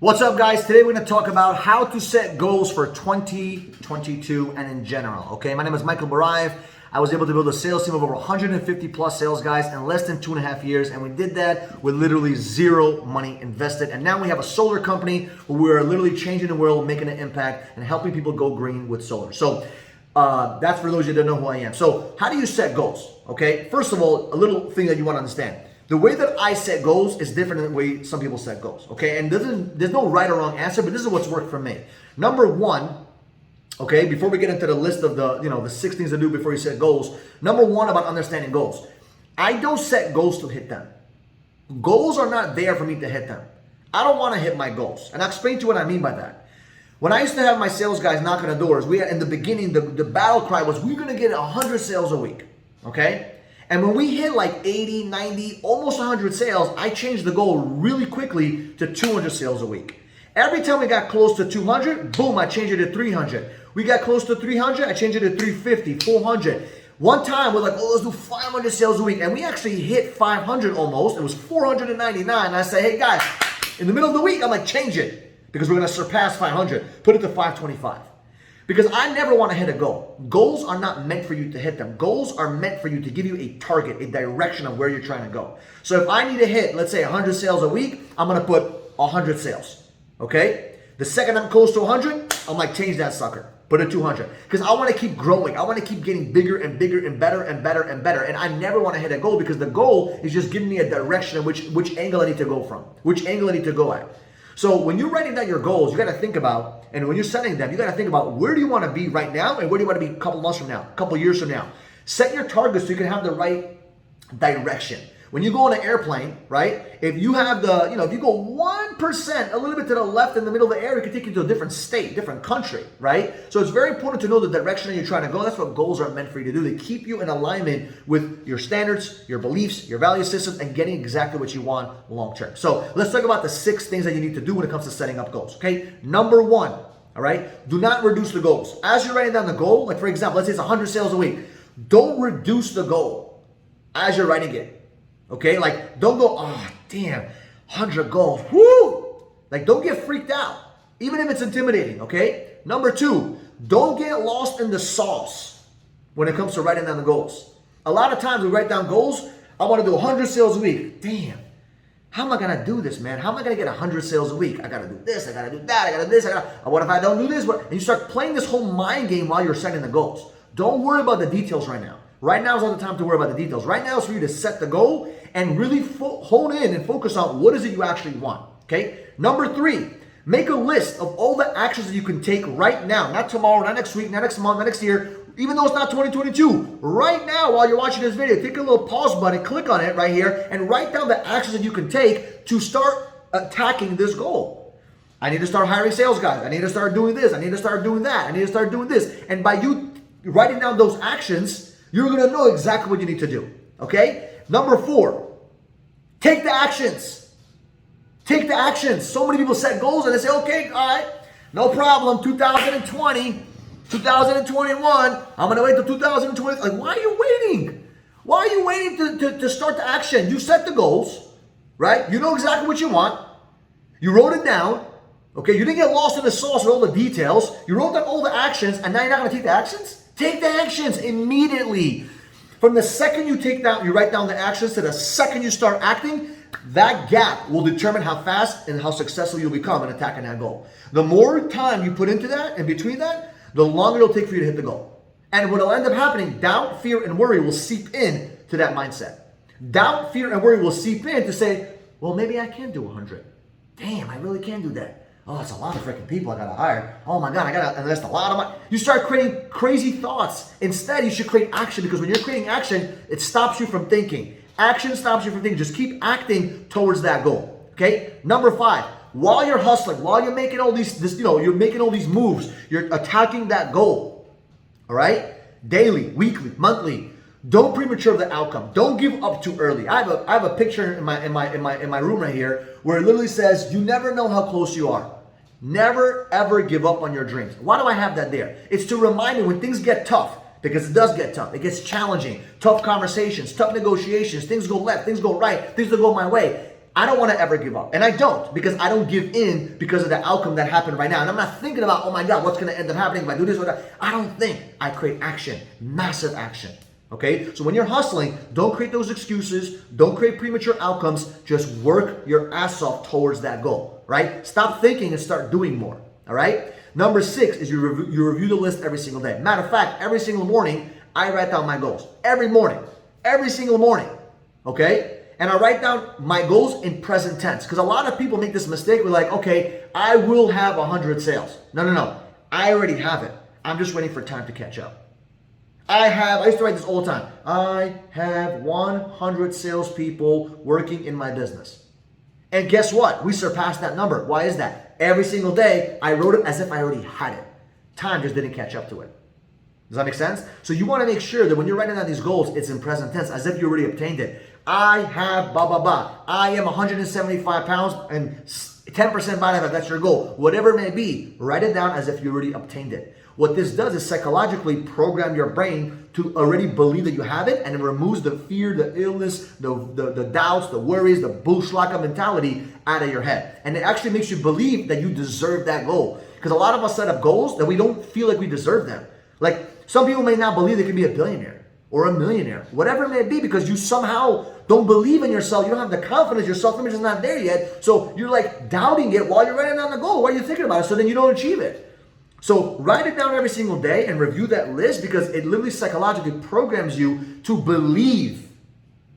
What's up, guys? Today we're going to talk about how to set goals for 2022 and in general. Okay, my name is Michael Barayev. I was able to build a sales team of over 150 plus sales guys in less than 2.5 years, and we did that with literally zero money invested. And now we have a solar company where we're literally changing the world, making an impact, and helping people go green with solar. So that's for those of you that don't know who I am. So how do you set goals? Okay, first of all, a little thing that you want to understand. The way that I set goals is different than the way some people set goals, okay? And there's no right or wrong answer, but this is what's worked for me. Number one, okay, before we get into the list of the 6 things to do before you set goals, number one about understanding goals. I don't set goals to hit them. Goals are not there for me to hit them. I don't want to hit my goals. And I'll explain to you what I mean by that. When I used to have my sales guys knocking on doors, in the beginning, the battle cry was, we're going to get 100 sales a week, okay? And when we hit like 80, 90, almost 100 sales, I changed the goal really quickly to 200 sales a week. Every time we got close to 200, boom, I changed it to 300. We got close to 300, I changed it to 350, 400. One time we're like, oh, let's do 500 sales a week. And we actually hit 500 almost. It was 499. And I say, hey guys, in the middle of the week, I'm like, change it because we're going to surpass 500. Put it to 525. Because I never want to hit a goal. Goals are not meant for you to hit them. Goals are meant for you to give you a target, a direction of where you're trying to go. So if I need to hit, let's say 100 sales a week, I'm going to put 100 sales. Okay? The second I'm close to 100, I'm like, change that sucker. Put it 200. Because I want to keep growing. I want to keep getting bigger and bigger and better and better and better. And I never want to hit a goal because the goal is just giving me a direction of which angle I need to go from, which angle I need to go at. So when you're writing down your goals, you got to think about, and when you're setting them, you got to think about where do you want to be right now and where do you want to be a couple months from now, a couple years from now. Set your targets so you can have the right direction. When you go on an airplane, right, if you have if you go 1% a little bit to the left in the middle of the air, it can take you to a different state, different country, right? So it's very important to know the direction that you're trying to go. That's what goals are meant for you to do. They keep you in alignment with your standards, your beliefs, your value systems, and getting exactly what you want long term. So let's talk about the 6 things that you need to do when it comes to setting up goals, okay? Number 1, all right, do not reduce the goals. As you're writing down the goal, like for example, let's say it's 100 sales a week. Don't reduce the goal as you're writing it. Okay, like don't go, oh damn, 100 goals, whoo! Like don't get freaked out, even if it's intimidating, okay? Number 2, don't get lost in the sauce when it comes to writing down the goals. A lot of times we write down goals, I want to do 100 sales a week. Damn, how am I going to do this, man? How am I going to get 100 sales a week? I got to do this, I got to do that, I got to do this, what if I don't do this? And you start playing this whole mind game while you're setting the goals. Don't worry about the details right now. Right now is not the time to worry about the details. Right now is for you to set the goal and really hone in and focus on what is it you actually want, okay? Number 3, make a list of all the actions that you can take right now, not tomorrow, not next week, not next month, not next year, even though it's not 2022. Right now, while you're watching this video, take a little pause button, click on it right here, and write down the actions that you can take to start attacking this goal. I need to start hiring sales guys. I need to start doing this. I need to start doing that. I need to start doing this. And by you writing down those actions, you're going to know exactly what you need to do, okay? Number 4, take the actions. Take the actions. So many people set goals and they say, okay, all right, no problem, 2020, 2021, I'm going to wait till 2020. Like, why are you waiting? Why are you waiting to start the action? You set the goals, right? You know exactly what you want. You wrote it down, okay? You didn't get lost in the sauce with all the details. You wrote down all the actions, and now you're not going to take the actions? Take the actions immediately. From the second you write down the actions to the second you start acting, that gap will determine how fast and how successful you'll become in attacking that goal. The more time you put into that, in between that, the longer it'll take for you to hit the goal. And what will end up happening, doubt, fear, and worry will seep in to that mindset. Doubt, fear, and worry will seep in to say, well, maybe I can do 100. Damn, I really can do that. Oh, that's a lot of freaking people I gotta hire. Oh my God, I gotta invest a lot of money. You start creating crazy thoughts. Instead, you should create action, because when you're creating action, it stops you from thinking. Action stops you from thinking. Just keep acting towards that goal. Okay? Number 5, while you're hustling, while you're making all you're making all these moves, you're attacking that goal. All right? Daily, weekly, monthly. Don't premature the outcome. Don't give up too early. I have a picture in my room right here where it literally says, you never know how close you are. Never ever give up on your dreams. Why do I have that there? It's to remind me when things get tough, because it does get tough. It gets challenging. Tough conversations, tough negotiations, things go left, things go right, things don't go my way. I don't want to ever give up. And I don't, because I don't give in because of the outcome that happened right now. And I'm not thinking about, oh my God, what's going to end up happening if I do this or that. I don't think. I create action, massive action. Okay? So when you're hustling, don't create those excuses. Don't create premature outcomes. Just work your ass off towards that goal, right? Stop thinking and start doing more. All right? Number 6 is you review the list every single day. Matter of fact, every single morning, I write down my goals. Every morning. Every single morning. Okay? And I write down my goals in present tense. Because a lot of people make this mistake. We're like, okay, I will have 100 sales. No. I already have it. I'm just waiting for time to catch up. I used to write this all the time. I have 100 salespeople working in my business. And guess what? We surpassed that number. Why is that? Every single day, I wrote it as if I already had it. Time just didn't catch up to it. Does that make sense? So you want to make sure that when you're writing down these goals, it's in present tense, as if you already obtained it. I have blah, blah, blah. I am 175 pounds and 10% body fat. That's your goal. Whatever it may be, write it down as if you already obtained it. What this does is psychologically program your brain to already believe that you have it, and it removes the fear, the illness, the doubts, the worries, the bullshlaka mentality out of your head. And it actually makes you believe that you deserve that goal. Because a lot of us set up goals that we don't feel like we deserve them. Like some people may not believe they can be a billionaire or a millionaire, whatever it may be, because you somehow don't believe in yourself. You don't have the confidence. Your self-image is not there yet. So you're like doubting it while you're writing down the goal. Why are you thinking about it? So then you don't achieve it. So write it down every single day and review that list, because it literally psychologically programs you to believe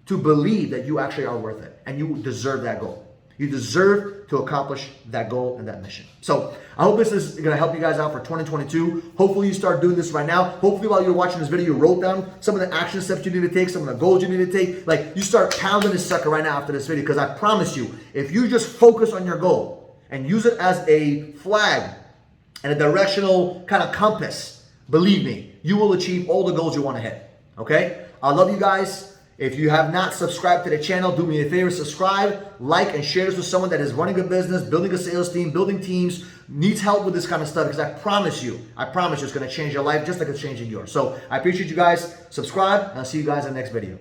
that you actually are worth it and you deserve that goal. You deserve to accomplish that goal and that mission. So I hope this is going to help you guys out for 2022. Hopefully you start doing this right now. Hopefully while you're watching this video, you wrote down some of the action steps you need to take, some of the goals you need to take. Like you start pounding this sucker right now after this video, because I promise you, if you just focus on your goal and use it as a flag and a directional kind of compass, believe me, you will achieve all the goals you want to hit. Okay? I love you guys. If you have not subscribed to the channel, do me a favor, subscribe, like, and share this with someone that is running a business, building a sales team, building teams, needs help with this kind of stuff, because I promise you it's going to change your life just like it's changing yours. So I appreciate you guys. Subscribe, and I'll see you guys in the next video.